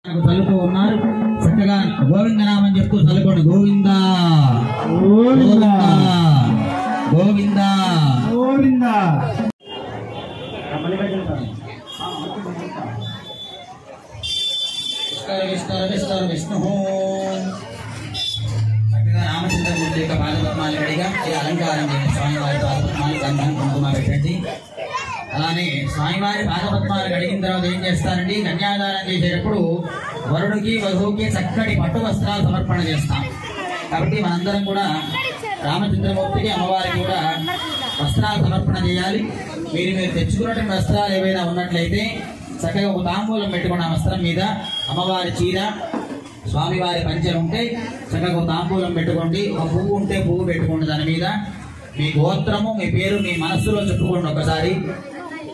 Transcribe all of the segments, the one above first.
చల్లుతూ ఉన్నారు. చక్కగా గోవిందనామం చెప్తూ చల్లుకోండి. గోవింద గోవింద గోవింద గోవింద. విష్ణు చక్కగా రామచంద్రమూర్తి యొక్క పాదపద్మాలు గడిగా అలంకారం చేయండి. స్వామివారి పాదపద్మాలు గంధం కుంకుమ పెట్టండి. అలానే స్వామివారి పాదపద్మాలు గడిగిన తర్వాత ఏం చేస్తారండి, కన్యాదానం చేసేటప్పుడు వరుడికి వధువుకి చక్కటి పట్టు వస్త్రాలు సమర్పణ చేస్తాం. కాబట్టి మనందరం కూడా రామచంద్రమూర్తికి అమ్మవారికి కూడా వస్త్రాలు సమర్పణ చేయాలి. మీరు తెచ్చుకున్నటువంటి వస్త్రాలు ఏవైనా ఉన్నట్లయితే చక్కగా ఒక తాంబూలం పెట్టుకున్న వస్త్రం మీద అమ్మవారి చీర, స్వామివారి పంచెలు ఉంటే చక్కగా ఒక తాంబూలం పెట్టుకోండి. ఒక పువ్వు ఉంటే పువ్వు పెట్టుకోండి. దాని మీద మీ గోత్రము, మీ పేరు మీ మనస్సులో చెప్పుకోండి. ఒకసారి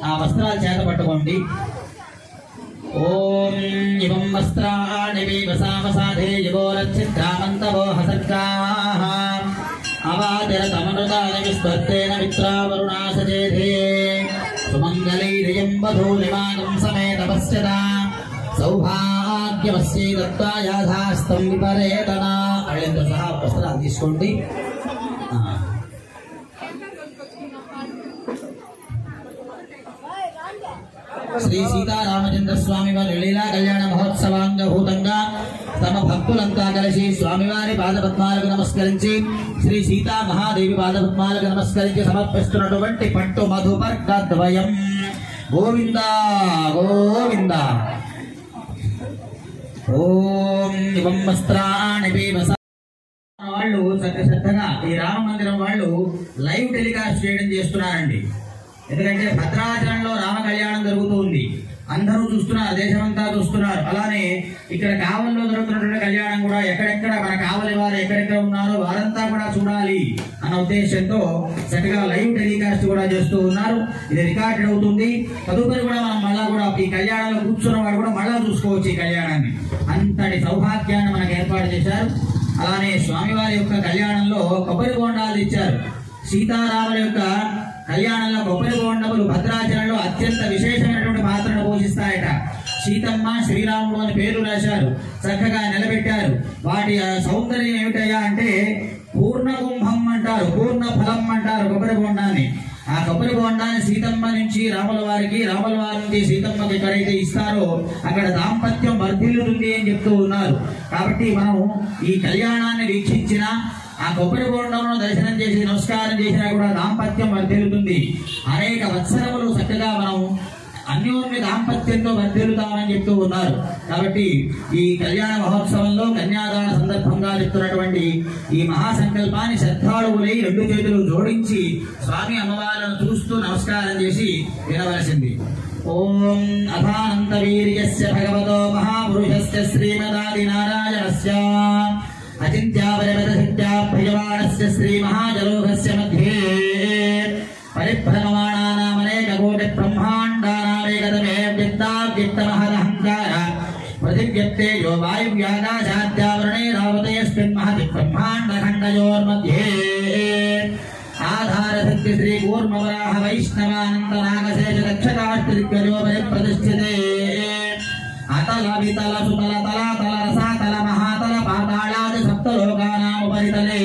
ఆ వస్త్రాలు చేత పట్టుకోండి. ఓం ఇవం వస్త్రాణి వసావసాధే యుగోరచ్చిద్రామంతవో హసర్గాః అవాదిరతమనుదాని విస్వర్తేన మిత్రావరుణాసజేధే సుమంగళైర్యం వధూనిమానం సమేత పశ్యత సౌభాగ్యవస్యై దత్తాయాధాస్తం విపరేతనా. అళ్ళతో సహా వస్త్రాలు తీసుకోండి. శ్రీ సీతారామచంద్ర స్వామి వారి లీలా కళ్యాణ మహోత్సవాంగభూతంగా తమ భక్తులంతా కలిసి స్వామివారి పాదపద్మాలకు నమస్కరించి, శ్రీ సీతా మహాదేవి పాదపద్మాలకు నమస్కరించి సమర్పిస్తున్నటువంటి పట్టు మధుపర్గద్వయం గోవింద గోవింద. ఓం ఇవం వస్త్రాణి వాళ్ళు శ్రద్ధగా ఈ రామ మందిరం వాళ్ళు లైవ్ టెలికాస్ట్ చేయడం చేస్తున్నారండి. ఎందుకంటే భద్రాచలంలో రామ కళ్యాణం జరుగుతూ ఉంది, అందరూ చూస్తున్నారు, దేశమంతా చూస్తున్నారు. అలానే ఇక్కడ కావలిలో జరుగుతున్నటువంటి కళ్యాణం కూడా ఎక్కడెక్కడ మన కావలి వారు ఎక్కడెక్కడ ఉన్నారో వారంతా కూడా చూడాలి అన్న ఉద్దేశంతో చక్కగా లైవ్ టెలికాస్ట్ కూడా చేస్తూ ఉన్నారు. ఇది రికార్డ్ అవుతుంది. తదుపరి కూడా మనం మళ్ళా కూడా ఈ కళ్యాణంలో కూర్చున్న వాడు కూడా మళ్ళా చూసుకోవచ్చు ఈ కళ్యాణాన్ని. అంతటి సౌభాగ్యాన్ని మనకు ఏర్పాటు చేశారు. అలానే స్వామివారి యొక్క కళ్యాణంలో కొబ్బరి బోండాలు ఇచ్చారు. సీతారాముల యొక్క కళ్యాణంలో కొబ్బరి బోండములు భద్రాచలంలో అత్యంత విశేషమైనటువంటి పాత్రను పోషిస్తాయట. సీతమ్మ శ్రీరాముడు అని పేరు రాశారు, చక్కగా నిలబెట్టారు. వాటి సౌందర్యం ఏమిటయ్యా అంటే పూర్ణ కుంభం అంటారు, పూర్ణ ఫలం అంటారు కొబ్బరి బోండాన్ని. ఆ కొబ్బరి బోండాన్ని సీతమ్మ నుంచి రాముల వారికి, రాముల వారి నుంచి సీతమ్మకి ఎక్కడైతే ఇస్తారో అక్కడ దాంపత్యం వర్ధిల్లుతుంది అని చెప్తూ ఉన్నారు. కాబట్టి మనం ఈ కళ్యాణాన్ని వీక్షించిన ఆ కొబ్బరి బోండమును దర్శనం చేసి నమస్కారం చేసినా కూడా దాంపత్యం వర్ధిల్లుతుంది. అనేక వత్సరములు చక్కగా మనం అన్యోన్య దాంపత్యంతో వర్ధిల్లుతామని చెప్తూ ఉన్నారు. కాబట్టి ఈ కళ్యాణ మహోత్సవంలో కన్యాదాన సందర్భంగా చెప్తున్నటువంటి ఈ మహాసంకల్పాన్ని శ్రద్ధాళువులై రెండు చేతులు జోడించి స్వామి అమ్మవారిని చూస్తూ నమస్కారం చేసి వినవలసింది. ఓం అథానంత వీర్యస్య భగవతో మహాపురుషస్య శ్రీమదాది నారాయణస్య అచింత్యాపరిమితసిద్ధ్యాభ్యజమానస్య శ్రీ మహాజలోకస్య మధ్యే పరిభ్రమమాణానామనేక కోటి బ్రహ్మాండానామేకతమే వ్యక్తావ్యక్తమహదహంకార ప్రతివ్యక్తే యో వాయువ్యాకాశాద్యావరణే రావతయస్మిన్ మహతి బ్రహ్మాండఖండయోర్మధ్యే ఆధారశక్తి శ్రీ కూర్మవరాహ వైష్ణవానంత నాగశేష దక్షకాష్టిదిగ్గజోపరి ప్రతిష్ఠితే అతల వితల సుతల తలాతల రసాతల మహాతల పాతాళాది సప్తలోకానాముపరితలే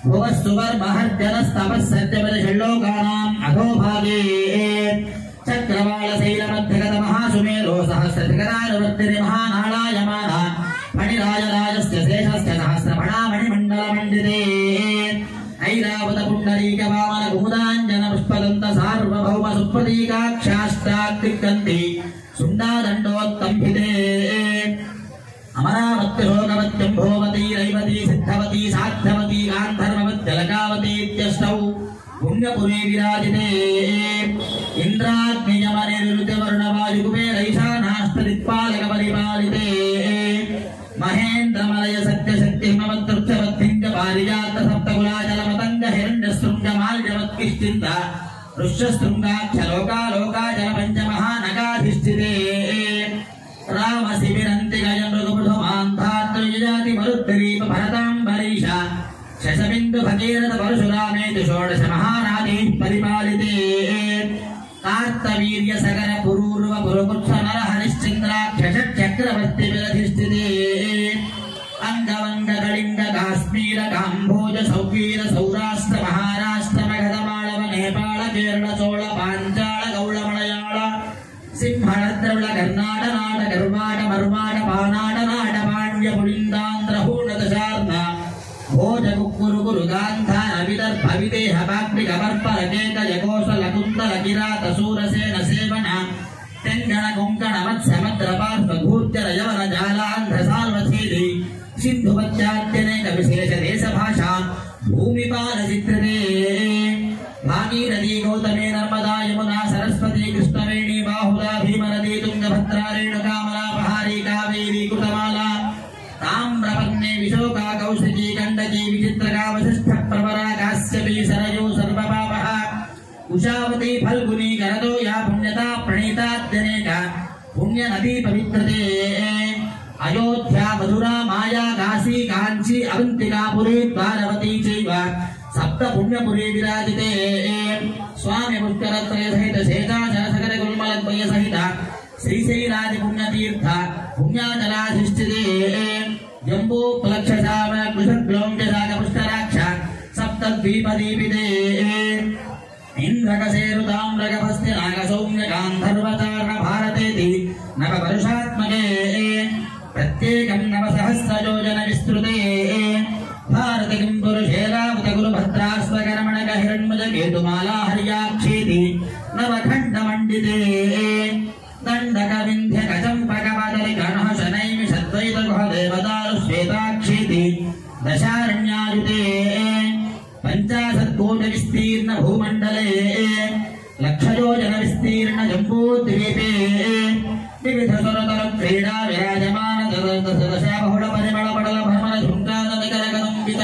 భువస్సువర్మహర్జనస్తపస్సత్యపరిషల్లోకానాం అధోభాగే చక్రవాళశైలమధ్యగత మహాసుమేరో సహస్రశిఖరానువర్తిని మహానాళాయమాన ఫణిరాజరాజస్య శేషస్య సహస్రఫణామణిమండలమండితే ఐరావత పుండరీక వామన కుముదాంజన పుష్పదంత సార్వభౌమ సుప్రతీకాక్షాష్టాక్తికంతి సుండాదండోత్తంభితే అమరావతి భోగవత్యం భోవతి రైవతి సిద్ధవతి సాధ్యవతి గాంధర్వవత్యలకావతి ఇత్యష్టౌ పుణ్యపురే విరాజితే ఇంద్రాగ్నియమనిరుతివరుణవాయుకుబేరైశానాస్తదిక్పాలక పరిపాలితే మహేంద్రమలయ సత్యశక్తి హిమవత్తృక్షవద్ధింజ పారిజాత సప్తకులాచలమతంగ హిరణ్యశృంగమాల్యవత్కిష్టింత ఋష్యశృంగాక్షలోకాలోకాచల పంచమహానగాధిష్ఠితే రామ శిబిరంతి గజమృగమృధమాంధాత్రయుజాతి మరుద్దరీప భరతాంబరీష శశబిందు భగీరథ పరశురామేతి షోడశ మహారాజీ పరిపాలితే కార్తవీర్య సగర పురూర్వ పురుపుత్స నర హరిశ్చంద్రాక్ష షట్చక్రవర్తి విరధిష్ఠితే అంగవంగ కళింగ కాశ్మీర కాంభోజ సౌకీర సౌరాష్ట్ర మహారాష్ట్ర మగధ మాళవ నేపాళ కేరళ చోళ పాంచాళ గౌళ మలయాళ సింహళద్రవిళ కర్ణాట నాట గర్వాట మర్వాట పానాట నాట పాండ్య పులిందాంధ్ర హూణదశార్ణ భోజ కుక్కురు గురు గాంధార విదర్భ విదేహ పాక్మిక పర్పర కేక యకోసల కుందల కిరాత శూరసేన సేవన తెంగణ కొంకణ మత్స్య మద్ర పార్శ్వ ఘూర్జర యవన జాలాంధ్ర సాల్వశీలి సింధు పశ్చాత్యనేక విశేష దేశ భాషా భూమిపాల చిత్రతే భాగీరథీ గౌతమే నర్మదా యమునా సరస్వతి కృష్ణవేణి బాహులా భీమనదీ తుంగభద్రా రేణుకా మలాపహారీ కావేరీ కృతమాలా తామ్రపర్ణే విశోకా కౌశికీ గండకీ విచిత్రకా వశిష్ఠ ప్రవరా కాశ్యపీ సరయూ సర్వపాపః ఉషావతి ఫల్గుని గరదో యా పుణ్యతా ప్రణీతాద్యనేక పుణ్య నదీ పవిత్రతే అయోధ్యా మధురా మాయా కాశీ కాంచీ అవంతికా పురీ ద్వారవతీ చైవ సప్త పుణ్యపురీ విరాజితే స్వామి పుష్కరత్రయ సహిత శేషాచల సకల గుల్మలద్వయ సహిత శ్రీశైలాది పుణ్యతీర్థ పుణ్యాచలాధిష్ఠితే జంబూ ప్లక్షసామ కుశగ్లోంజసాగ పుష్కరాక్ష సప్తద్వీపదీపితే ఇంద్రకసేరుతామ్రగభస్తి నాగసౌమ్య గాంధర్వచారణ భారతేతి నవ పరుషాత్మకే ప్రత్యేకం నవ సహస్రయోజన విస్తృతే భారతి కిం పురుషేరావత గురు భద్రాస్వకరమణక హిరణ్మజ కేతుమాలా హర్యాక్షేతి నవఖండ మండితే దండక వింధ్య కచంపక వదలి గణః శనైమి సద్వైత గుహ దేవదారు శ్వేతాక్షేతి దశారణ్యాయుతే పంచాశత్కోట విస్తీర్ణ భూమండలే లక్షయోజన విస్తీర్ణ జంబూద్వీపే వివిధ సురతర క్రీడా విరాజమాన దశబహుళ పరిమళ పడల భ్రమణ ఝుంకాద నికరగదంబిత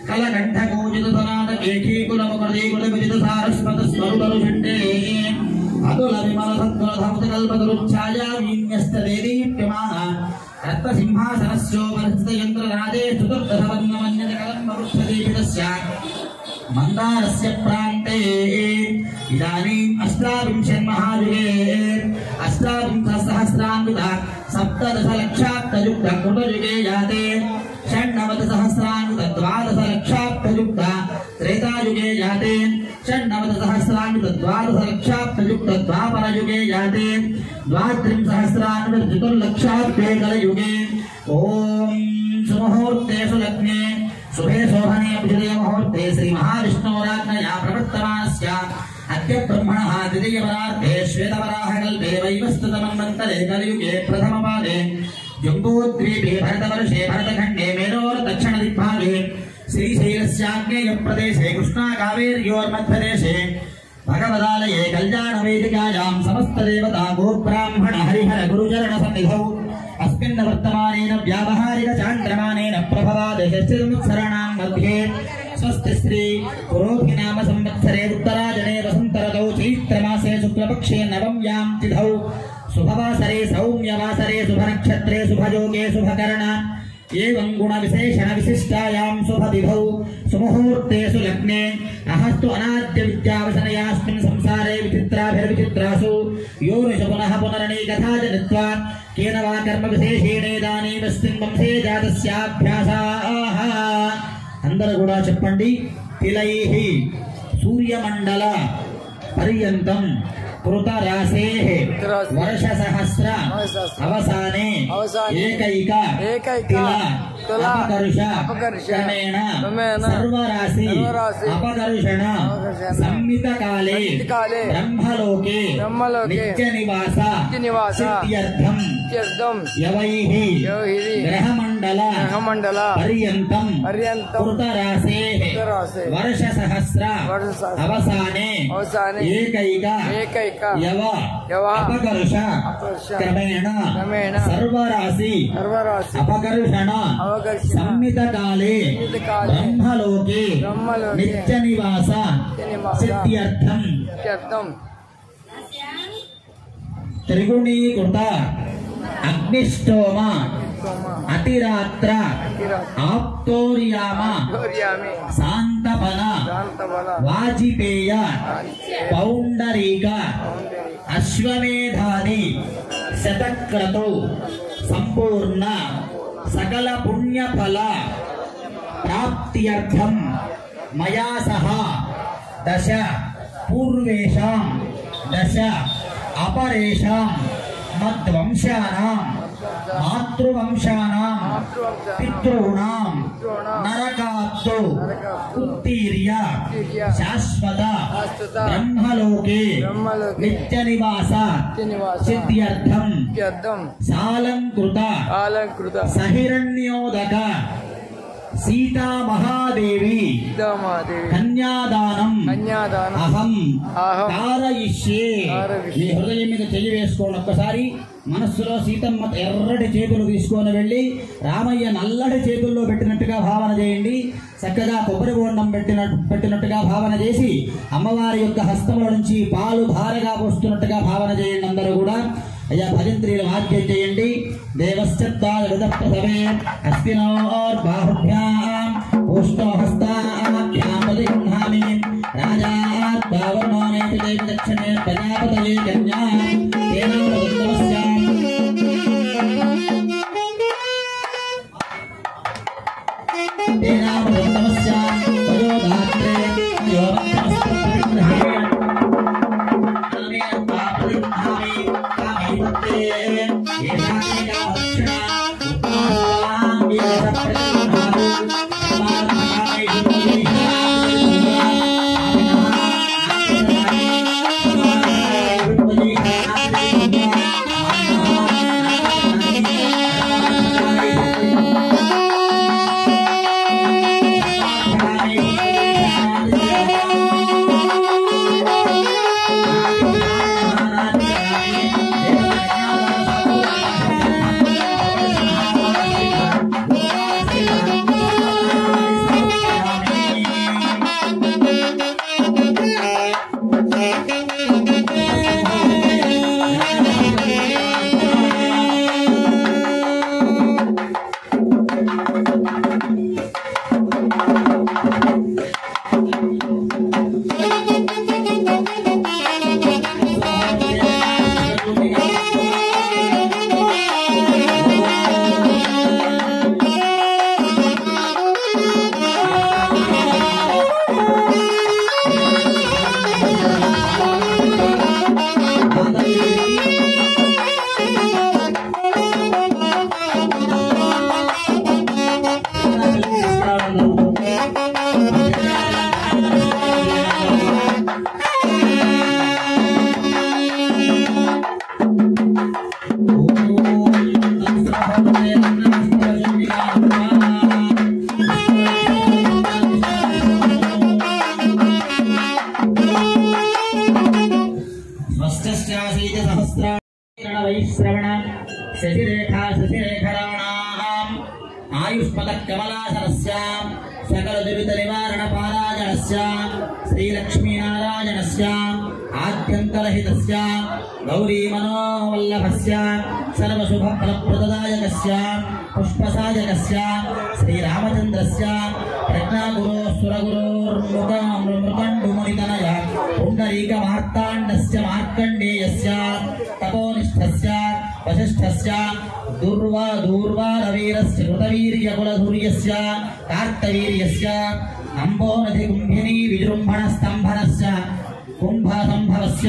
కలకంఠ కోజిత సనాత కేఠీకుల ముఖదీకుల విజిత సారస్వత స్వరుతరు షండే అతుల విమల సత్తుల ధౌత కల్పతరుఛాయా వీన్యస్త దేదీప్యమాన రత్న సింహాసనస్యోపరిస్థిత యంత్రరాజే చతుర్దశవర్ణమన్యత కలంబ వృక్షదీపితస్య మందారస్య ప్రాంతే ఇదానీం అష్టావింశన్మహాయుగే అష్టావింశసహస్రాన్విత సప్తదశలక్షాబ్దయుక్త కృతయుగే యాతే షణ్ణవతిసహస్రాన్విత ద్వాదశలక్షాబ్దయుక్త త్రేతాయుగే యాతే షణ్ణవతిసహస్రాన్విత ద్వాదశలక్షాబ్దయుక్త ద్వాపరయుగే యాతే ద్వాత్రింశసహస్రాన్విత చతుర్లక్షాబ్దే కలయుగే ఓం సుముహూర్తేషు లగ్నే शुभे शोभने विजय मुहूर्ते श्री महाविष्णोराज्ञया प्रवर्तमानस्य अद्य ब्रह्मणः द्वितीयवरार्धे श्वेतवराहकल्पे वैवस्वतमन्वन्तरे कलियुगे प्रथमपादे जम्बूद्वीपे भरतवर्षे भरतखण्डे मेरोर्दक्षिणदिग्भागे श्रीशैलस्याग्नेयप्रदेशे कृष्णाकावेर्योर्मध्यदेशे भगवदालये कल्याणवेदिकायां समस्तदेवता गोब्राह्मण हरिहर गुरुचरणसन्निधौ अस्मिन् वर्तमानेन व्यावहारिक चान्द्रमानेन प्रभवादशस्थिरमुत्सराणां मध्ये स्वस्ति श्री पुरोहिनाम संवत्सरे उत्तरायणे वसन्तऋतौ चैत्रमासे शुक्लपक्षे नवम्यां तिथौ शुभवासरे सौम्यवासरे शुभनक्षत्रे शुभयोगे शुभकरण एवं गुणविशेषण विशिष्टायां शुभतिथौ सुमुहूर्तेषु लग्ने अहस्तु अनाद्य विद्यावसनयास्मिन् संसारे विचित्राभिर्विचित्रासु योनिषु पुनः पुनरनेकथा जनित्वा केन वा कर्म विशेषेणेदानीमस्मिन् वंशे जातस्याभ्यासाः అందరూ కూడా చెప్పండి తిలైః సూర్యమండల పర్యంతం కృత రాసేః వర్ష సహస్ర అవసానే ఏకైక తిల అపకర్ష క్రమేణ సర్వరాశి అపకర్షణ సంమిత కాలే బ్రహ్మలోకే నిత్య నివాస సిద్ధ్యర్థం యవైః గ్రహమండల పర్యంతం కృత రాసేః వర్ష సహస్ర అవసానే ఏకైక యవ అపకర్ష క్రమేణ సర్వరాశి అపకర్షణ సంమిత కాలే బ్రహ్మలోకే నిత్య నివాస సిద్ధ్యర్థం త్రిగుణీకృత అగ్నిష్టోమ అతిరాత్ర ఆప్తోర్యామ శాంతపన వాజిపేయ పౌండరీక అశ్వమేధాది శతక్రతౌ సంపూర్ణ సకల పుణ్యఫల ప్రాప్త్యర్థం మయా సహ దశ పూర్వేషాం దశ అపరేషాం మద్వంశానాం మాతృవంశానాం పితॄణాం నరకాత్తు ఉత్తీర్య శాశ్వత బ్రహ్మలోకే నిత్య నివాస సిద్ధ్యర్థం సాలంకృత సహిరణ్యోదక సీతా మహాదేవి కన్యాదానం అహం కారయిష్యే. మీ హృదయం మీద చెయ్యి వేసుకోండి ఒక్కసారి. మనస్సులో సీతమ్మ ఎర్రటి చేతులు తీసుకొని వెళ్ళి రామయ్య నల్లటి చేతుల్లో పెట్టినట్టుగా భావన చేయండి. చక్కగా కొబ్బరి బోండం పెట్టినట్టుగా భావన చేసి అమ్మవారి యొక్క హస్తముల నుంచి పాలు ధారగా పోస్తున్నట్టుగా భావన చేయండి. అందరూ కూడా అయ్యా భజంత్రీలు వాద్యం చేయండి. దేవశ్చత్వాదృతప్రథమే హస్తినోర్బాహుభ్యాం ఉష్ణోహస్తాభ్యాం ప్రతిగృహామి రాజాద్భావనోనేతి దేవి దక్షిణే ప్రజాపతయే కన్యాం తేనామృతమస్యాం తేనామృతమస్యాం వయోధాత్రే యోగమస్తప్రతిగృహే వైశ్రవణ శశిరేఖా శశిరేఖరాణాం ఆయుష్పద కమలాసనస్యాం సకల దురిత నివారణ పారాయణస్యాం శ్రీలక్ష్మీనారాయణస్యాం ఆద్యంతరహితస్యాం గౌరీ మనోవల్లభస్యాం సర్వశుభఫలప్రదాయకస్యాం పుష్పసాయకస్యాం శ్రీరామచంద్రస్యాం ప్రజ్ఞాగురో సురగురోర్మృకండుమునితనయ పుండరీక మార్తాండస్య మార్కండేయస్య తపోనిష్ఠస్య వశిష్ఠస్య దూర్వారవీరస్య కృతవీర్యకులధూర్యస్య కార్తవీర్యస్య అంబోనధి కుంభినీ విజృంభణ స్తంభనస్య కుంభసంభవస్య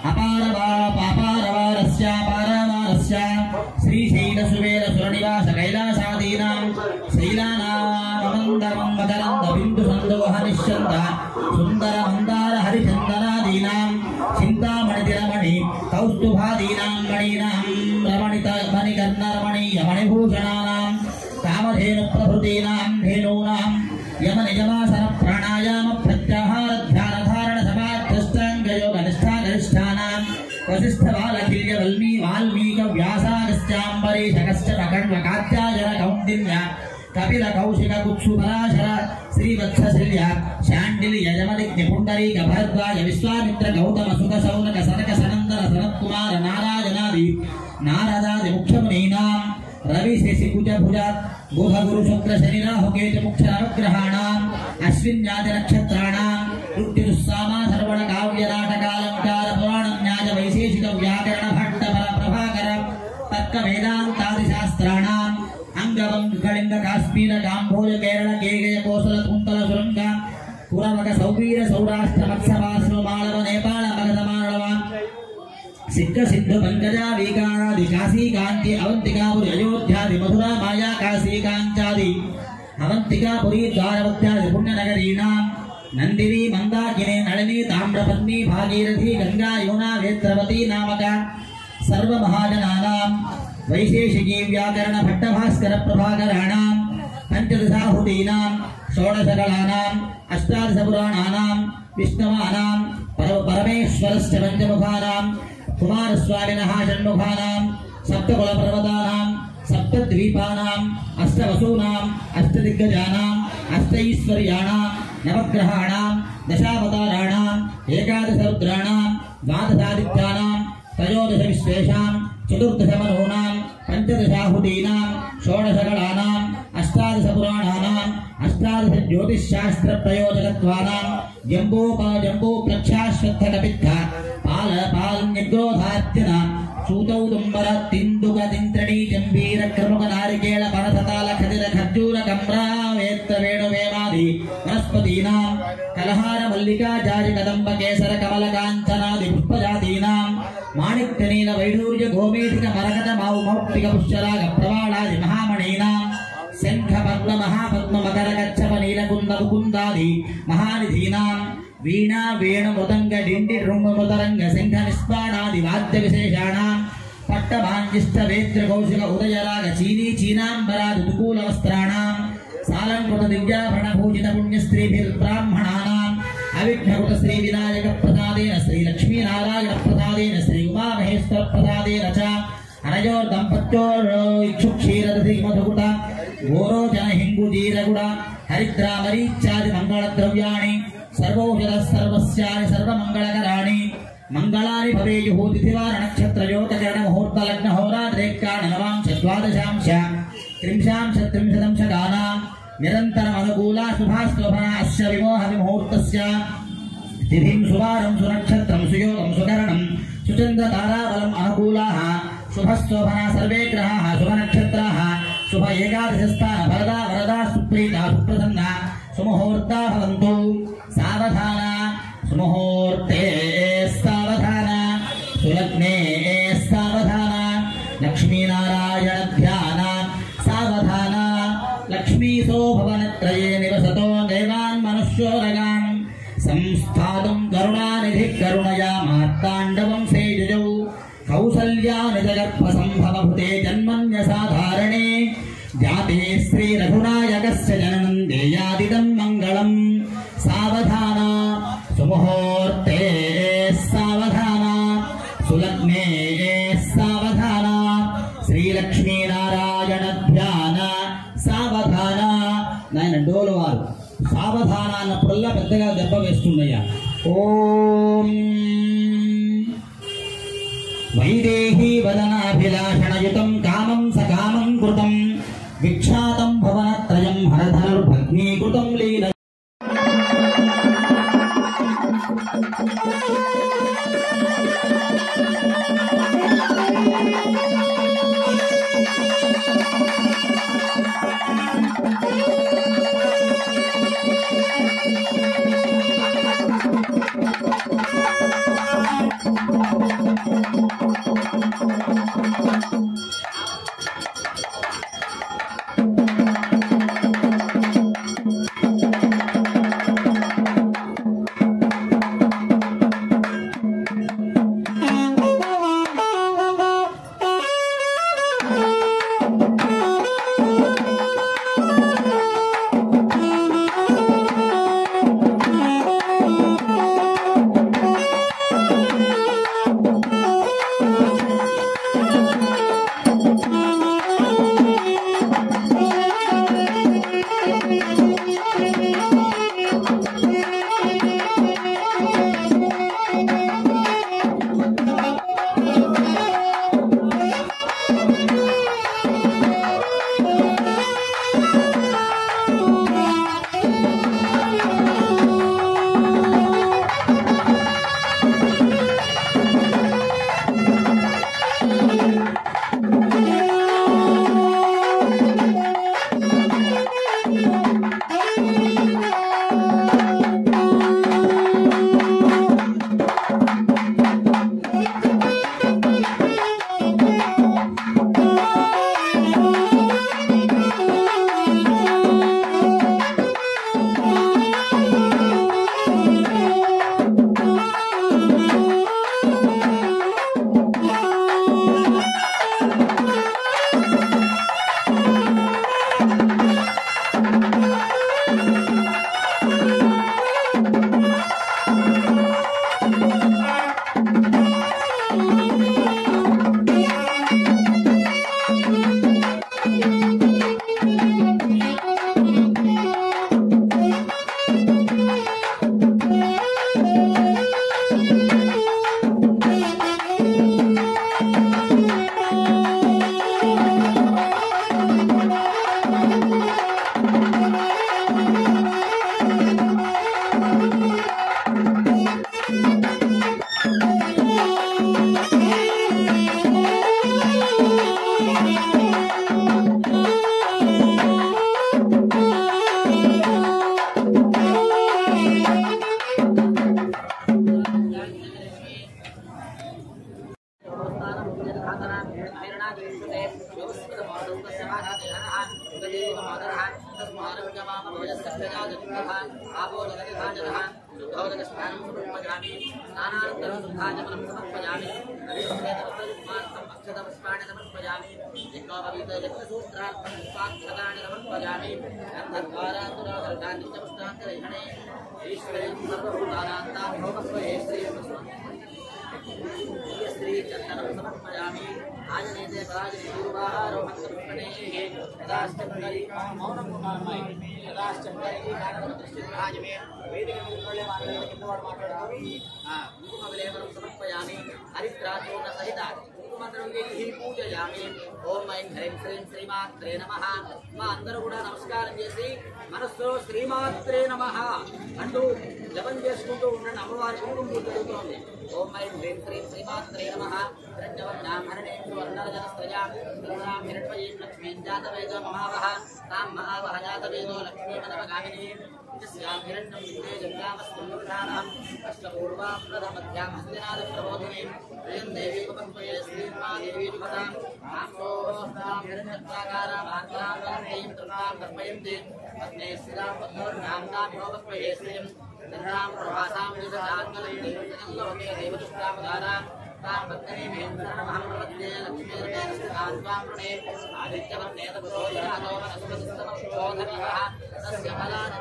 అపారవారస్య పారవారస్య శ్రీశైలసువేర సురనివాస కైలాసాదీనాం శైలానామందరం మకరంద బిందు సందోహ నిశ్చంద సుందర మందార హరిచందనాదీనాం చింతామణితిరమణి కౌస్తుభాదీనాం మణీనాం రమణిత మణికర్ణరమణీయ మణిభూషణానాం కామధేను ప్రభృతీనాం ధేనూనాం యమ నిజమాసన ప్రాణాయామ ప్రత్యాహార ధ్యాన ధారణ సమాధ్యష్టాంగయోగ నిష్ఠాగరిష్టానాం వశిష్ఠ బాలకిల్య వాల్మీక వ్యాసాగస్త్యాంబరీషకశ్చ ప్రకణ్వ కాత్యాయన కౌండిన్య కపిల కౌశిక కుక్షు పరాశర శ్రీవత్సశల్య శాండిలి యజమదిగ్ని పుండరీక భరద్వాజ విశ్వామిత్ర గౌతమ సుఖ సౌనక సనక సనందన సనత్కుమార నారాయణాది నారదాది ముఖ్యమునీనాం రవి శశి కుజ భుజ బుధ గురు శుక్ర శని రాహు కేతు ముఖ్య నవగ్రహాణాం అశ్విన్యాది నక్షత్రాణాం ఋత్యుస్సామ సర్వణ కావ్య నాటకాలంకార పురాణ న్యాయ వైశేషిక వ్యాకరణ భట్ట పర ప్రభాకర వేదాంతాది శాస్త్రాణాం అంగవం కళింగ కాశ్మీర కాంభోజ కేరళ కేగయ కోసల కుంతల శృంగ కురవక సౌవీర సౌరాష్ట్ర మత్స్యవాసు మాళవ నేపాళ మగధ మాళవ సిద్ధ సిద్ధ పంకజ వీకాది కాశీ కాంతి అవంతికాపురి అయోధ్యాది మధుర మాయా కాశీ కాంచాది అవంతికాపురి ద్వారవత్యాది పుణ్యనగరీణాం నందిని మందాకిని నళిని తామ్రపర్ణి భాగీరథి గంగా యోనా వేత్రవతి నామక సర్వ మహాజనానాం వైశేషికీ వ్యాకరణ భట్టభాస్కర ప్రభాకరాణాం పంచదశాహుతీనాం షోడశకళానాం అష్టాదశ పురాణానాం విష్ణవానాం పరమేశ్వరస్య పంచముఖానాం కుమారస్వామినః షణ్ముఖానాం సప్తకుల పర్వతానాం సప్తద్వీపానాం అష్టవసూనాం అష్టదిగ్గజానాం అష్టైశ్వర్యాణాం నవగ్రహాణాం దశావతారాణాం ఏకాదశ రుద్రాణాం ద్వాదశాదిత్యానాం త్రయోదశ విశ్వేషాం చతుర్దశ మనూనాం పంచదశాహుతీనాం షోడశకళానాం అష్టాదశ పురాణానాం అష్టాదశ జ్యోతిశ్శాస్త్ర ప్రయోజకత్వానాం జంబూ ప్రక్షాశ్వత్థకపిత్థ పాల్నిగ్రోధార్చన సూతౌదుంబర తిందుక తింత్రణీ జంబీర క్రముక నారికేళ పనసతాల ఖదిర ఖర్జూర కమ్రా వేత్ర వేణువేమాది వనస్పతీనాం కలహార మల్లికా జారి కదంబ కేసర కమల కాంచనాది పుష్పజాతీనాం మాణిక్యనీల వైఢూర్య గోమేధిక మరకత మౌక్తిక పుష్యరాగ ప్రవాళాది మహామణీనాం శంఖ పద్మ మహాపద్మ మకర కచ్చప నీలకుంద ముకుందాది మహానిధీనాం వీణా వేణు మృదంగ డిండి రుంగు మృతరంగ శంఖ నిస్పాణాది వాద్య విశేషాణాం పట్టమాంజిష్ట వేత్ర కౌశిక ఉదయరాగ చీనీ చీనాంబరాది దుకూల వస్త్రాణాం సాలంకృత దివ్యాభరణ భూషిత పుణ్యస్త్రీభిర్బ్రాహ్మణానాం అవిఘ్నకృత శ్రీ వినాయక ప్రసాదేన శ్రీ లక్ష్మీనారాయణ ప్రసాదేన శ్రీ ఉమామహేశ్వర ప్రసాదేన చ అనయోర్దంపత్యోర్క్షుక్షీరదధి మధుకుట గోరోచన హింగుజీరగుడ హరిద్రామరీచ్యాది మంగళ ద్రవ్యాణి సర్వౌషధ సర్వస్యాని సర్వమంగళకరాణి మంగళాని భవేయుః తిథివార నక్షత్ర యోగచరణ ముహూర్త లగ్న హోరాత్రేక్కాణ నవాంశ ద్వాదశాంశ త్రింశాంశ త్రింశదంశకానాం నిరంతరం అనుకూలా శుభాశోభన అస్య విమోహ విముహూర్తస్య తిథిం సువారం సునక్షత్రం సుయోగం సుకరణం సుచంద్ర తారాబలం అనుకూలాః శుభశోభన సర్వే గ్రహాः శుభనక్షత్రాः శుభ ఏకాదశస్థాన వరదా వరదా సుప్రీతా సుప్రసన్న సుముహూర్తా భవంతు సావధాన సుముహూర్తే సావధాన సులగ్నే సావధాన లక్ష్మీనారాయణ ధ్యాన సావధాన లక్ష్మీసో భవనత్రయే నివసతో దేవాన్ మనుష్యోరగాన్ సంస్థాతుం కరుణానిధి కరుణయా మార్తాండవం సేజౌ కౌసల్యాని జగర్భ సంభవభుతే జన్మన్య సాధారణే జాతే శ్రీ రఘునాయకస్య జననం దేయాదిదం మంగళం సావధాన సుముహూర్తే సావధాన సులగ్నే సావధాన శ్రీలక్ష్మీనారాయణ ధ్యాన సావధాన. నాయన డోలు వారు సావధాన అన్నప్పుడల్లా పెద్దగా దెబ్బ వేస్తున్నాయా. ఓం వైదేహీ వదనాభిలాషణయుతం కామం సకామం కృతం విఖ్యాతం భవనత్రయం హరధనుర్భగ్నీకృతం లీల श्री चंदन समर्पयामि आजनेते पराजने गुरुवारोहं समर्पणे यदाष्टमकरी मौनं पुनर्मय यदाष्टमकरी कारणं दृष्टिराजमे वेदिकमुखले मानवे किंतवाड माట్లాడాలి कुकुमविलेवनं समर्पयामि हरिद्राचूर्ण सहिता कुकुमद्रव्यैः पूजयामि ఓం ఐం హ్రీం శ్రీం శ్రీమాత్రే నమః మా అందరూ కూడా నమస్కారం చేసి మనస్సులో శ్రీమాత్రే నమః అంటూ జపం చేసుకుంటూ ఉండండి. అమ్మవారి కుంకుమ పూజ జరుగుతోంది. ఓం ఐం హ్రీం శ్రీం శ్రీమాత్రే నమః హిరణ్యవర్ణాం హరణేం సువర్ణరజనస్త్రయాం రుద్రాం హిరణ్మయీం లక్ష్మీం జాతవేదో మహావహ తాం మహావహ జాతవేదో లక్ష్మీమనవగామినీం यस्यां हिरण्यं विद्ये जग्गामस्तं प्रधानम् अष्टपूर्वां प्रथमध्यां हस्तिनाद प्रबोधिनीं प्रियं देवी उपकम्पये श्रीर्मा देवी विपदां आम्रोष्टां हिरण्यत्वाकारां आन्तां वलन्तीं तृणां कर्पयन्ति अग्ने स्थिरां पद्मवर्णां तां योगक्पये श्रियं तन्नां प्रभासां विदधान्मलयीं लोके देवदुष्टापदारां तां पत्नीं हेन्द्रमहं प्रपद्ये लक्ष्मीर्मेणस्थितां त्वां प्रणे आदित्यवर्णेन पुरोहितानो वनस्पतिस्तमक्षोधनीयः तस्य फलानि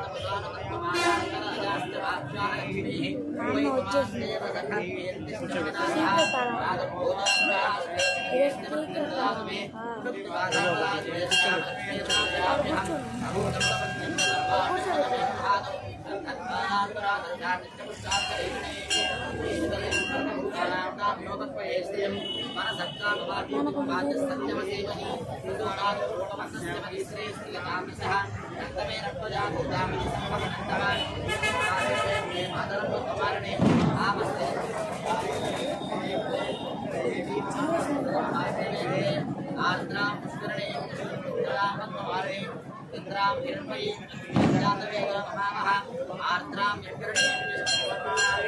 आर्द्रां पुष्करणे इंद्रामन्वारे इंद्रां हिरण्मयीं जातवेदो महामः आर्द्रां हिरण्मयीं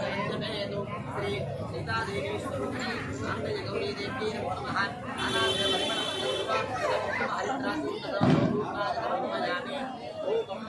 श्री सीता देवी स्वरूपिणी आंबे गौरी देवी नमो नमः अनाथ हरिद्रासूत्रमयामि ओम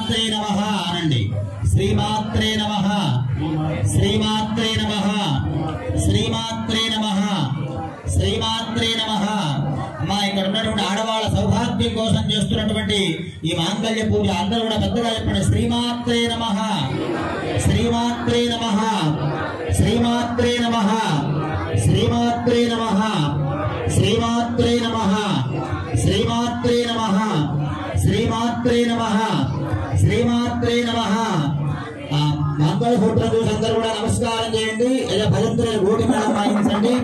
శ్రీమాత్రే నమః అనండి. శ్రీమాత్రే నమః, శ్రీమాత్రే నమః, శ్రీమాత్రే నమః, శ్రీమాత్రే నమః. అమ్మా ఇక్కడ ఉన్నటువంటి ఆడవాళ్ళ సౌభాగ్యం కోసం చేస్తున్నటువంటి ఈ మాంగళ్య పూజ అందరూ కూడా పెద్దగా చెప్పండి. శ్రీమాత్రే నమః, శ్రీమాత్రే నమః, శ్రీమాత్రే నమః, శ్రీమాత్రే నమః, శ్రీమాత్రే నమః, శ్రీమాత్రే నమః, శ్రీమాత్రే నమః, శ్రీమాత్రే నమః. మంగళసూత్రం చూసి అందరూ కూడా నమస్కారం చేయండి. భజంతుల గోటి మేళం వాయించండి.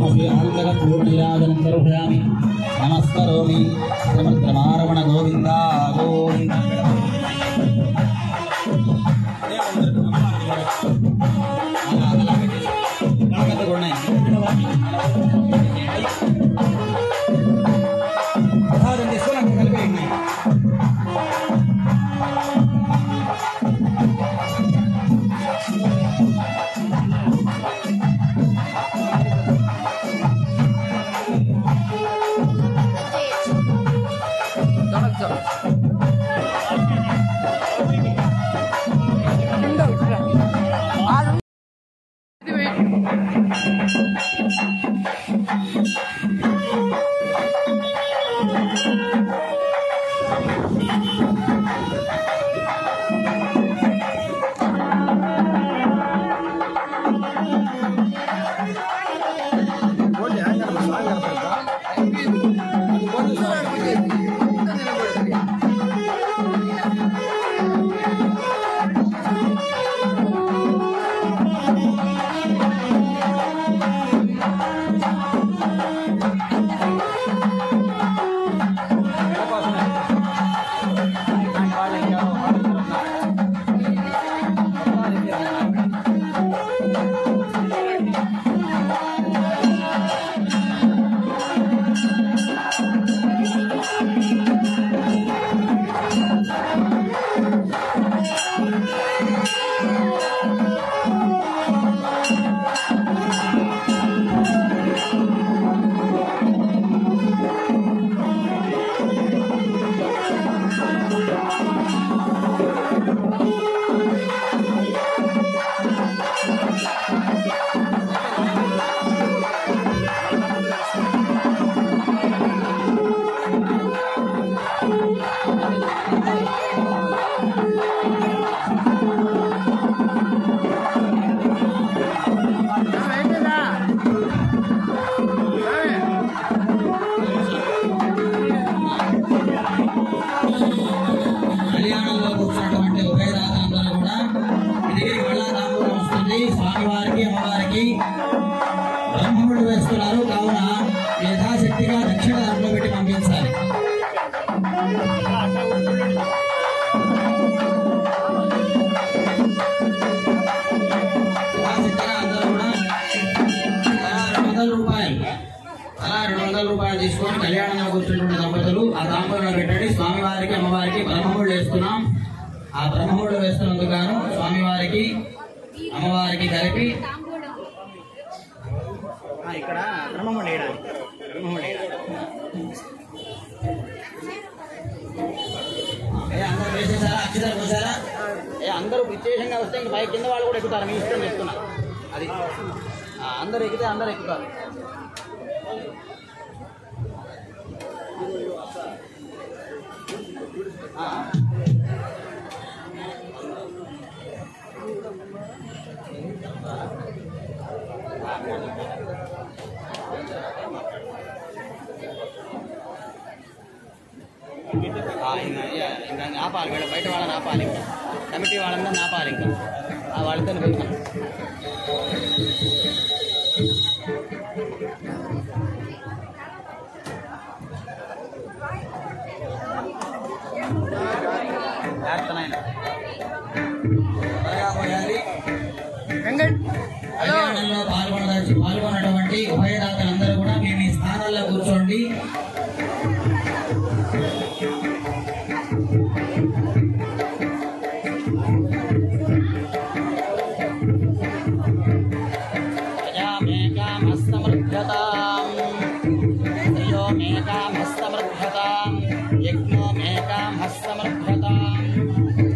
पूर्णिराजनन्तरुभयामि नमस्करोमि समर्थमारमण गोविन्द गोविन्द బ్రహ్మముడు వేస్తున్నారు కావున యథాశక్తిగా దక్షిణ దాంట్లో పెట్టి పంపించాలి. యథాశక్తిగా అందరూ కూడా 200 రూపాయలు అలా 200 రూపాయలు తీసుకొని కళ్యాణంలో కూర్చున్నటువంటి దంపతులు ఆ దాంపంలో పెట్టండి. స్వామివారికి అమ్మవారికి బ్రహ్మముళ్ళు వేస్తున్నాం. ఆ బ్రహ్మముళ్ళు వేస్తున్నందుకు గాను స్వామివారికి అమ్మవారికి కలిపి ఇక్కడ బ్రహ్మముళ్ళు వేయడానికి అందరూ వేసేసారా? అక్షరాలు పోసారా? అందరూ విశేషంగా వస్తే ఇంక పై కింద వాళ్ళు కూడా ఎక్కుతారు. మీ ఇష్టం చెప్తున్నా. అది అందరూ ఎక్కితే అందరూ ఎక్కుతారు. ఇంకా ఆపాలి, వీళ్ళ బయట వాళ్ళని ఆపాలి, ఇంకా కమిటీ వాళ్ళందరినీ ఆపాలి, ఇంకా వాళ్ళతో పెడతాం. కళ్యాణంలో పాల్గొన్నటువంటి ఉభయదాతలందరూ కూడా మేము ఈ స్థానాల్లో కూర్చోండి.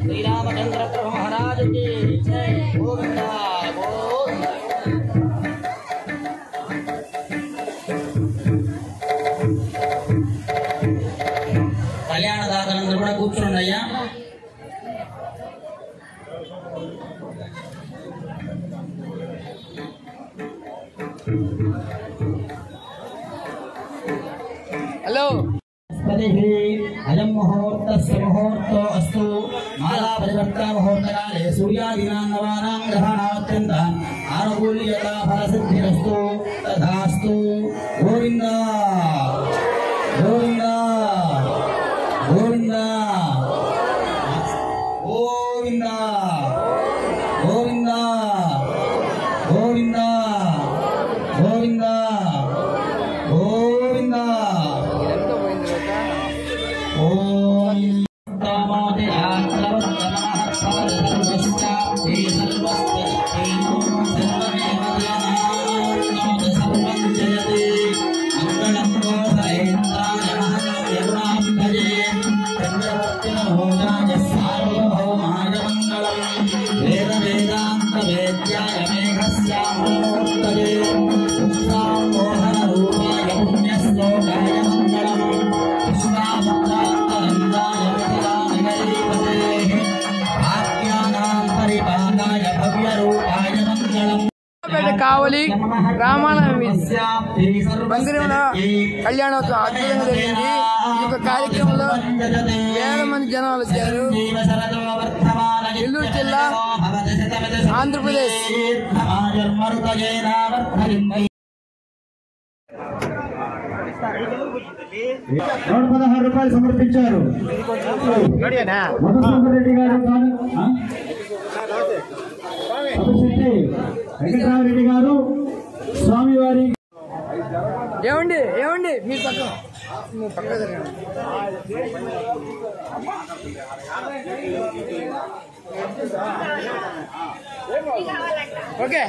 శ్రీరామచంద్ర ప్రభు మహారాజ్ కి జై. గోవింద గోవింద. కళ్యాణదాతలందరూ కూడా కూర్చోండి అయ్యా. హలో అయం मुहूर्तस्य मुहूर्तो अस्तु माला परिवर्तन मुहूर्तकाले सूर्यादीनां नवानां ग्रहाणात्यन्तान् आनुकूल्यता फलसिद्धिरस्तु तथास्तु गोविन्द गोविन्द गोविन्द गोविन्द गोविन्द गोविन्द गोविन्द गोविन्द ओम तमोते आत्रवत्तमः सर्वस्याप्ति सर्वस्ते सर्वमेव जनात् सर्वं जयते मंगलं गोधरेन्द्राय महदेवां भजे चन्द्रवर्तिनभोजाय सार्वभौमाय मंगलं वेद वेदान्त वेद्याय मेघस्यामूर्तये उत्सां मोहनरूपाय पुण्यश्लोकाय मंगलं विश्वामित्रान्तरन्दाय मिथिलानगरीपतेः भाग्यानां परिपालाय भव्यरूपाय मंगलं కావలి రామానవమి మందిరంలో కళ్యాణోత్సవం అద్భుతంగా జరిగింది. ఈ యొక్క కార్యక్రమంలో వేల మంది జనాలు వచ్చారు. నెల్లూరు జిల్లా ఆంధ్రప్రదేశ్. 116 రూపాయలు సమర్పించారు. మధుసూదన్ రెడ్డి గారు వెంకటరామరెడ్డి గారు స్వామివారి ఏమండి ఏమండి మీ పక్కన ఓకే.